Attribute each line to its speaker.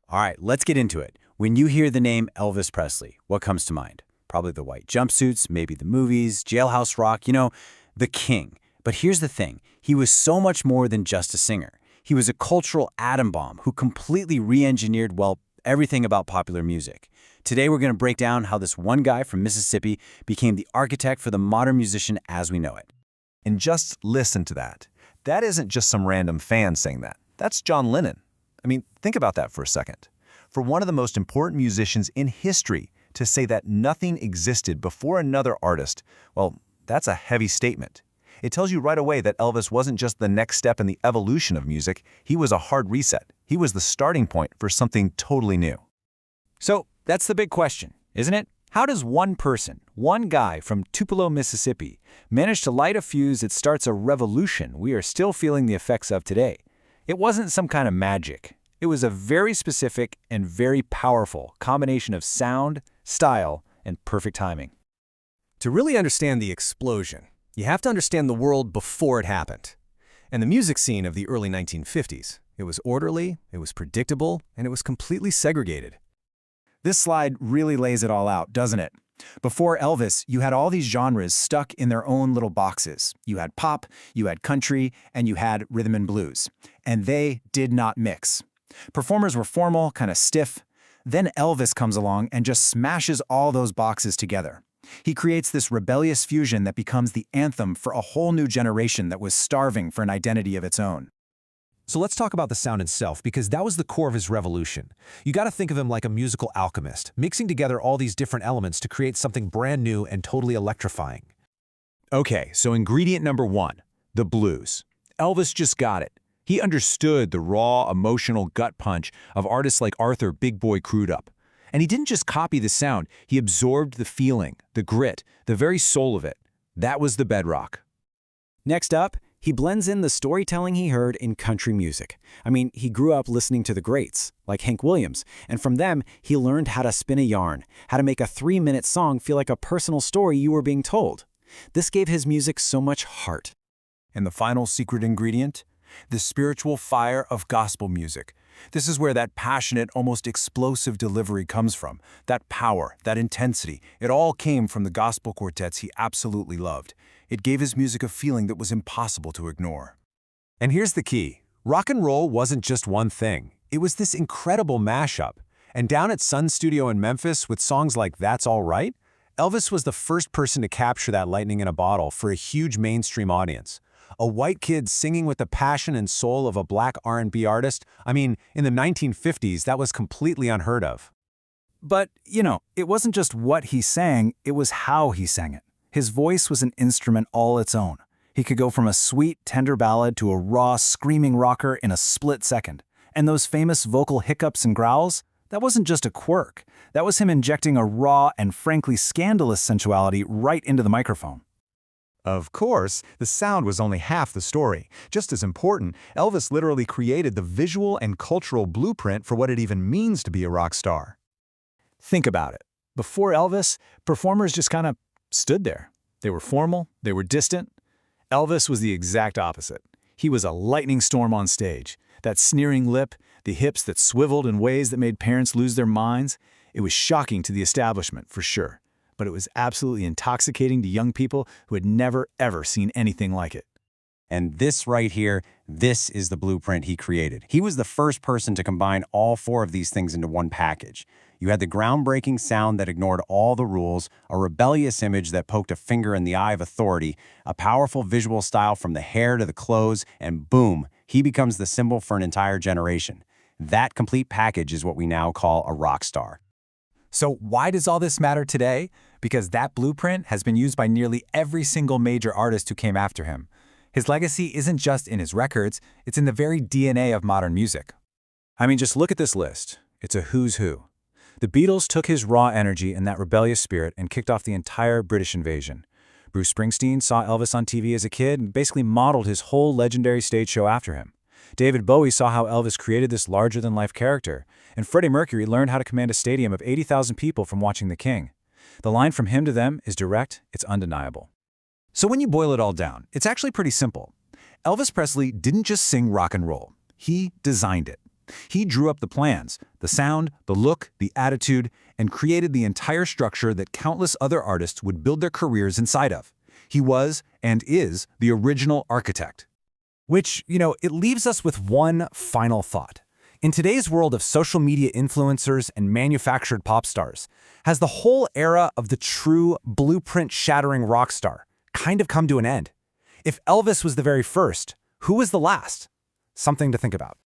Speaker 1: All right, let's get into it. When you hear the name Elvis Presley, what comes to mind? Probably the white jumpsuits, maybe the movies, Jailhouse Rock, the king. But here's the thing. He was so much more than just a singer. He was a cultural atom bomb who completely re-engineered, well, everything about popular music. Today we're going to break down how this one guy from Mississippi became the architect for the modern musician as we know it.
Speaker 2: And just listen to that. That isn't just some random fan saying that. That's John Lennon. I mean, think about that for a second. For one of the most important musicians in history to say that nothing existed before another artist, well, that's a heavy statement. It tells you right away that Elvis wasn't just the next step in the evolution of music, he was a hard reset. He was the starting point for something totally new.
Speaker 1: So that's the big question, isn't it? How does one person, one guy from Tupelo, Mississippi, manage to light a fuse that starts a revolution we are still feeling the effects of today? It wasn't some kind of magic. It was a very specific and very powerful combination of sound, style, and perfect timing.
Speaker 3: To really understand the explosion, you have to understand the world before it happened. And the music scene of the early 1950s, it was orderly, it was predictable, and it was completely segregated.
Speaker 4: This slide really lays it all out, doesn't it? Before Elvis, you had all these genres stuck in their own little boxes. You had pop, you had country, and you had rhythm and blues. And they did not mix. Performers were formal, kind of stiff. Then Elvis comes along and just smashes all those boxes together. He creates this rebellious fusion that becomes the anthem for a whole new generation that was starving for an identity of its own.
Speaker 3: So let's talk about the sound itself, because that was the core of his revolution. You got to think of him like a musical alchemist, mixing together all these different elements to create something brand new and totally electrifying.
Speaker 1: Okay, so ingredient number one, the blues. Elvis just got it. He understood the raw, emotional gut punch of artists like Arthur Big Boy Crudup. And he didn't just copy the sound, he absorbed the feeling, the grit, the very soul of it. That was the bedrock. Next up, he blends in the storytelling he heard in country music. I mean, he grew up listening to the greats, like Hank Williams, and from them, he learned how to spin a yarn, how to make a 3-minute song feel like a personal story you were being told. This gave his music so much heart.
Speaker 4: And the final secret ingredient? The spiritual fire of gospel music. This is where that passionate, almost explosive delivery comes from. That power, that intensity, it all came from the gospel quartets he absolutely loved. It gave his music a feeling that was impossible to ignore.
Speaker 3: And here's the key. Rock and roll wasn't just one thing. It was this incredible mashup. And down at Sun Studio in Memphis with songs like That's All Right, Elvis was the first person to capture that lightning in a bottle for a huge mainstream audience. A white kid singing with the passion and soul of a black R&B artist, I mean, in the 1950s, that was completely unheard of.
Speaker 4: But, it wasn't just what he sang, it was how he sang it. His voice was an instrument all its own. He could go from a sweet, tender ballad to a raw, screaming rocker in a split second. And those famous vocal hiccups and growls, that wasn't just a quirk. That was him injecting a raw and frankly scandalous sensuality right into the microphone.
Speaker 2: Of course, the sound was only half the story. Just as important, Elvis literally created the visual and cultural blueprint for what it even means to be a rock star.
Speaker 4: Think about it. Before Elvis, performers just kind of stood there. They were formal, they were distant. Elvis was the exact opposite. He was a lightning storm on stage. That sneering lip, the hips that swiveled in ways that made parents lose their minds. It was shocking to the establishment, for sure. But it was absolutely intoxicating to young people who had never, ever seen anything like it.
Speaker 1: And this right here, this is the blueprint he created. He was the first person to combine all four of these things into one package. You had the groundbreaking sound that ignored all the rules, a rebellious image that poked a finger in the eye of authority, a powerful visual style from the hair to the clothes, and boom, he becomes the symbol for an entire generation. That complete package is what we now call a rock star.
Speaker 4: So why does all this matter today? Because that blueprint has been used by nearly every single major artist who came after him. His legacy isn't just in his records, it's in the very DNA of modern music. I mean, just look at this list. It's a who's who. The Beatles took his raw energy and that rebellious spirit and kicked off the entire British invasion. Bruce Springsteen saw Elvis on TV as a kid and basically modeled his whole legendary stage show after him. David Bowie saw how Elvis created this larger-than-life character, and Freddie Mercury learned how to command a stadium of 80,000 people from watching The King. The line from him to them is direct, it's undeniable. So when you boil it all down, it's actually pretty simple. Elvis Presley didn't just sing rock and roll. He designed it.
Speaker 1: He drew up the plans, the sound, the look, the attitude, and created the entire structure that countless other artists would build their careers inside of. He was, and is, the original architect.
Speaker 3: Which, it leaves us with one final thought. In today's world of social media influencers and manufactured pop stars, has the whole era of the true blueprint-shattering rock star kind of come to an end? If Elvis was the very first, who was the last? Something to think about.